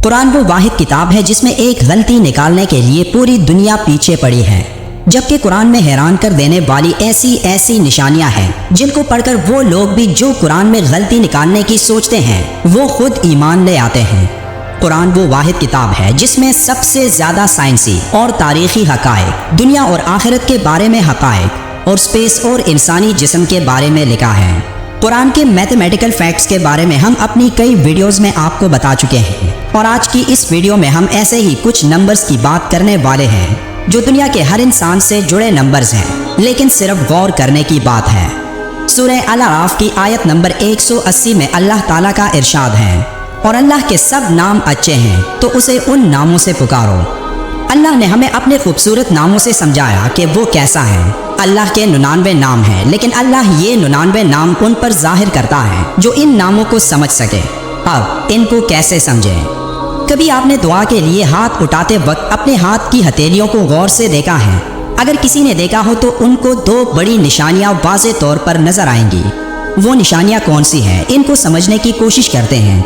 कुरान वो वाहिद किताब है जिसमें एक गलती निकालने के लिए पूरी दुनिया पीछे पड़ी है, जबकि कुरान में हैरान कर देने वाली ऐसी ऐसी निशानियां हैं जिनको पढ़कर वो लोग भी जो कुरान में गलती निकालने की सोचते हैं वो खुद ईमान ले आते हैं। कुरान वो वाहिद किताब है जिसमें सबसे ज़्यादा साइंसी और तारीखी हक़ाइक़, दुनिया और आखिरत के बारे में हक़ाइक़ और स्पेस और इंसानी जिस्म के बारे में लिखा है। कुरान के मैथमेटिकल फैक्ट्स के बारे में हम अपनी कई वीडियोस में आपको बता चुके हैं और आज की इस वीडियो में हम ऐसे ही कुछ नंबर्स की बात करने वाले हैं जो दुनिया के हर इंसान से जुड़े नंबर्स हैं, लेकिन सिर्फ गौर करने की बात है। सूरह अल-अराफ की आयत नंबर 180 में अल्लाह ताला का इरशाद है, और अल्लाह के सब नाम अच्छे हैं तो उसे उन नामों से पुकारो। अल्लाह ने हमें अपने खूबसूरत नामों से समझाया कि वो कैसा है। अल्लाह के 99 नाम हैं, लेकिन अल्लाह ये 99 नाम उन पर जाहिर करता है जो इन नामों को समझ सके। अब इनको कैसे समझें? कभी आपने दुआ के लिए हाथ उठाते वक्त अपने हाथ की हथेलियों को गौर से देखा है? अगर किसी ने देखा हो तो उनको दो बड़ी निशानियां वाज़े तौर पर नजर आएंगी। वो निशानियां कौन सी हैं, इनको समझने की कोशिश करते हैं।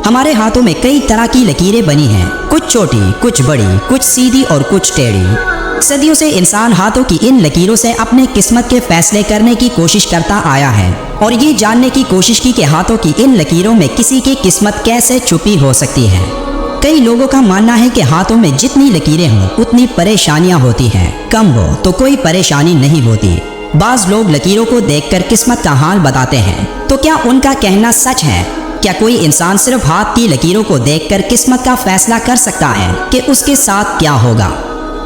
हमारे हाथों में कई तरह की लकीरें बनी हैं, कुछ छोटी, कुछ बड़ी, कुछ सीधी और कुछ टेढ़ी। सदियों से इंसान हाथों की इन लकीरों से अपने किस्मत के फैसले करने की कोशिश करता आया है और ये जानने की कोशिश की कि हाथों की इन लकीरों में किसी की किस्मत कैसे छुपी हो सकती है। कई लोगों का मानना है कि हाथों में जितनी लकीरें हों उतनी परेशानियां होती हैं, कम हो तो कोई परेशानी नहीं होती। बाज़ लोग लकीरों को देखकर किस्मत का हाल बताते हैं, तो क्या उनका कहना सच है? क्या कोई इंसान सिर्फ हाथ की लकीरों को देखकर किस्मत का फैसला कर सकता है कि उसके साथ क्या होगा?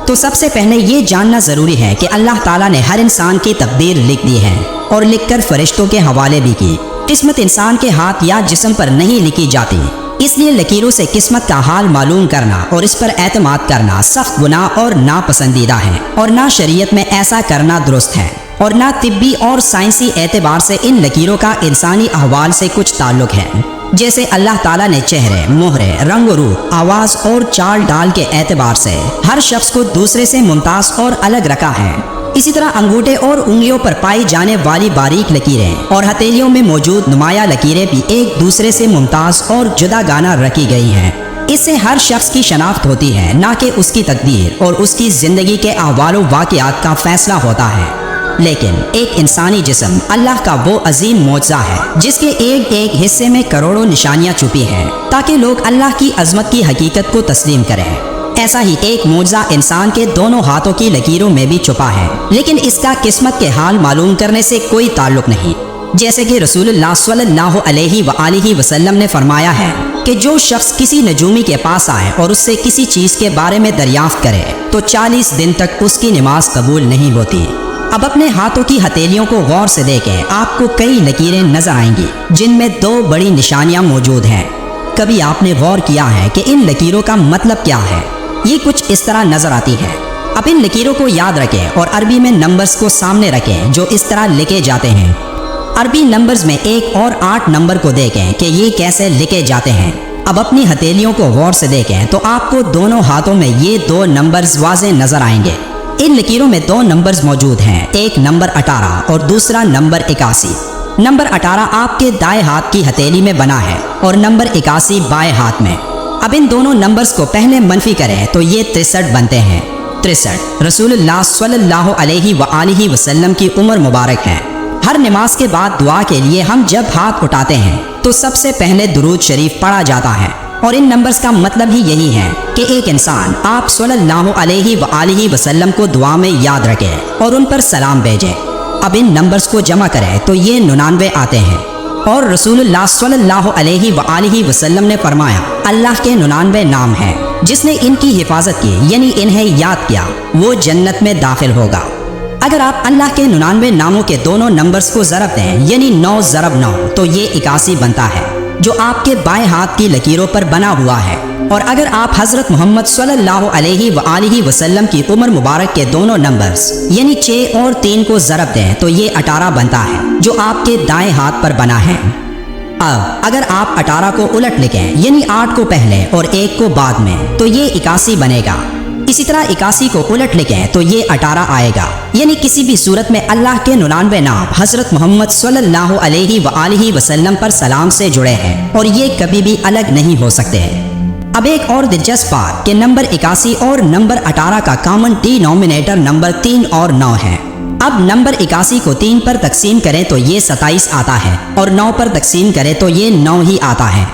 तो सबसे पहले ये जानना ज़रूरी है कि अल्लाह ताला ने हर इंसान की तकदीर लिख दी है और लिखकर फरिश्तों के हवाले भी की। किस्मत इंसान के हाथ या जिस्म पर नहीं लिखी जाती, इसलिए लकीरों से किस्मत का हाल मालूम करना और इस पर एतमाद करना सख्त गुनाह और नापसंदीदा है, और ना शरीयत में ऐसा करना दुरुस्त है और ना तिब्बी और साइंसी एतबार से इन लकीरों का इंसानी अहवाल से कुछ ताल्लुक है। जैसे अल्लाह ताला ने चेहरे, मोहरे, रंग रूप, आवाज़ और चाल डाल के एतबार से हर शख्स को दूसरे से मुमताज़ और अलग रखा है, इसी तरह अंगूठे और उंगलियों पर पाई जाने वाली बारीक लकीरें और हथेलियों में मौजूद नुमाया लकीरें भी एक दूसरे से मुमताज़ और जुदागाना रखी गई हैं। इससे हर शख्स की शनाख्त होती है, ना कि उसकी तकदीर और उसकी ज़िंदगी के अहवाल वाक़ियात का फैसला होता है। लेकिन एक इंसानी जिस्म अल्लाह का वो अजीम मौजज़ा है जिसके एक एक हिस्से में करोड़ों निशानियां छुपी हैं, ताकि लोग अल्लाह की अजमत की हकीकत को तस्लीम करें। ऐसा ही एक मौजज़ा इंसान के दोनों हाथों की लकीरों में भी छुपा है, लेकिन इसका किस्मत के हाल मालूम करने से कोई ताल्लुक नहीं। जैसे कि रसूलुल्लाह सल्लल्लाहु अलैहि वसल्लम ने फरमाया है कि जो शख्स किसी नजूमी के पास आए और उससे किसी चीज़ के बारे में दरियाफ्त करे तो 40 दिन तक उसकी नमाज कबूल नहीं होती। अब अपने हाथों की हथेलियों को गौर से देखें, आपको कई लकीरें नजर आएंगी जिनमें दो बड़ी निशानियां मौजूद हैं। कभी आपने गौर किया है कि इन लकीरों का मतलब क्या है? ये कुछ इस तरह नजर आती है। अब इन लकीरों को याद रखें और अरबी में नंबर्स को सामने रखें जो इस तरह लिखे जाते हैं। अरबी नंबर्स में 1 और 8 नंबर को देखें कि ये कैसे लिखे जाते हैं। अब अपनी हथेलियों को गौर से देखें तो आपको दोनों हाथों में ये दो नंबर्स वाज़े नजर आएंगे। इन लकीरों में दो नंबर्स मौजूद हैं, एक नंबर 18 और दूसरा नंबर 81। नंबर 18 आपके दाएं हाथ की हथेली में बना है और नंबर 81 बाएं हाथ में। अब इन दोनों नंबर्स को पहले मनफी करें तो ये 63 बनते हैं। 63 रसूलुल्लाह सल्लल्लाहु अलैहि वसल्लम की उम्र मुबारक है। हर नमाज के बाद दुआ के लिए हम जब हाथ उठाते हैं तो सबसे पहले दुरूद शरीफ पढ़ा जाता है, और इन नंबर्स का मतलब ही यही है कि एक इंसान आप सल्लल्लाहु अलैहि वसल्लम को दुआ में याद रखे और उन पर सलाम भेजे। अब इन नंबर्स को जमा करें तो ये 99 आते हैं, और रसूलुल्लाह सल्लल्लाहु अलैहि वसल्लम ने फरमाया अल्लाह के 99 नाम हैं, जिसने इनकी हिफाजत की यानी इन्हें याद किया वो जन्नत में दाखिल होगा। अगर आप अल्लाह के 99 नामों के दोनों नंबर्स को ज़रब दें यानी 9 ज़रब 9 तो ये 81 बनता है, जो आपके बाएं हाथ की लकीरों पर बना हुआ है। और अगर आप हज़रत मोहम्मद सल्लल्लाहु अलैहि वसल्लम की उम्र मुबारक के दोनों नंबर्स यानी 6 और 3 को ज़रब दें तो ये 18 बनता है, जो आपके दाएं हाथ पर बना है। अब अगर आप 18 को उलट लिखें यानी 8 को पहले और 1 को बाद में तो ये 81 बनेगा। इसी तरह 81 को उलट लिखें तो ये 18 आएगा। यानी किसी भी सूरत में अल्लाह के 99 नाम हज़रत मोहम्मद सल्लल्लाहु अलैहि वसल्लम पर सलाम से जुड़े हैं और ये कभी भी अलग नहीं हो सकते। اب ایک اور دلچسپ بات کہ نمبر 81 اور نمبر 18 کا کامن ڈینومینیٹر نمبر 3 اور 9 ہے۔ اب نمبر 81 کو 3 پر تقسیم کریں تو یہ 27 آتا ہے اور 9 پر تقسیم کریں تو یہ 9 ہی آتا ہے۔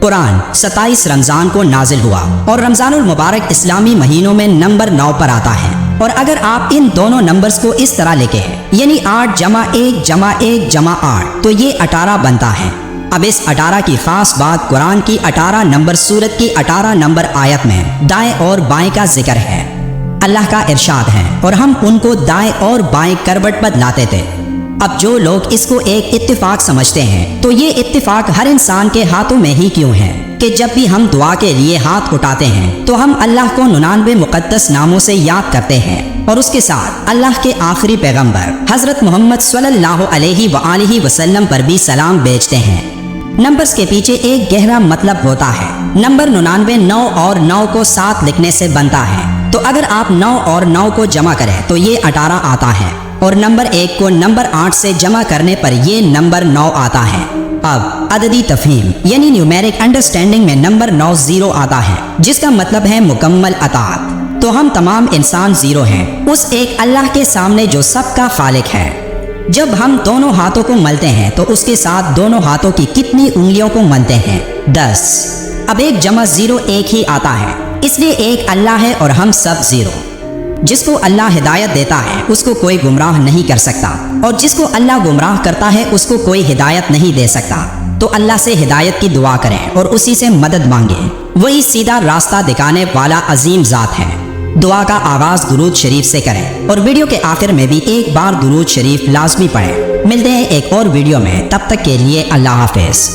قرآن 27 رمضان کو نازل ہوا اور رمضان المبارک اسلامی مہینوں میں نمبر 9 پر آتا ہے، اور اگر آپ ان دونوں نمبرز کو اس طرح لکھیں یعنی 8 جمع 1 جمع 1 جمع 8 تو یہ 18 بنتا ہے۔ اب اس 18 کی خاص بات قرآن کی 18 نمبر سورت کی 18 نمبر آیت میں دائیں اور بائیں کا ذکر ہے۔ اللہ کا ارشاد ہے اور ہم ان کو دائیں اور بائیں کروٹ بدلاتے تھے۔ اب جو لوگ اس کو ایک اتفاق سمجھتے ہیں تو یہ اتفاق ہر انسان کے ہاتھوں میں ہی کیوں ہے کہ جب بھی ہم دعا کے لیے ہاتھ اٹھاتے ہیں تو ہم اللہ کو 99 مقدس ناموں سے یاد کرتے ہیں اور اس کے ساتھ اللہ کے آخری پیغمبر حضرت محمد صلی اللہ علیہ وآلہ وسلم پر بھی سلام بھیجتے ہیں۔ نمبرز کے پیچھے ایک گہرا مطلب ہوتا ہے۔ نمبر 99 9 اور 9 کو ساتھ لکھنے سے بنتا ہے، تو اگر آپ 9 اور 9 کو جمع کریں تو یہ 18 آتا ہے، اور نمبر 1 کو نمبر 8 سے جمع کرنے پر یہ نمبر 9 آتا ہے۔ اب عددی تفہیم یعنی نیومیرک انڈرسٹینڈنگ میں نمبر 9 0 آتا ہے، جس کا مطلب ہے مکمل اطاعت۔ تو ہم تمام انسان 0 ہیں اس ایک اللہ کے سامنے جو سب کا خالق ہے۔ جب ہم دونوں ہاتھوں کو ملتے ہیں تو اس کے ساتھ دونوں ہاتھوں کی کتنی انگلیوں کو ملتے ہیں؟ 10۔ اب 1 جمع 0 1 ہی آتا ہے، اس لیے ایک اللہ ہے اور ہم سب 0۔ جس کو اللہ ہدایت دیتا ہے اس کو کوئی گمراہ نہیں کر سکتا، اور جس کو اللہ گمراہ کرتا ہے اس کو کوئی ہدایت نہیں دے سکتا۔ تو اللہ سے ہدایت کی دعا کریں اور اسی سے مدد مانگیں، وہی سیدھا راستہ دکھانے والا عظیم ذات ہے۔ دعا کا آغاز درود شریف سے کریں اور ویڈیو کے آخر میں بھی ایک بار درود شریف لازمی پڑھیں۔ ملتے ہیں ایک اور ویڈیو میں، تب تک کے لیے اللہ حافظ۔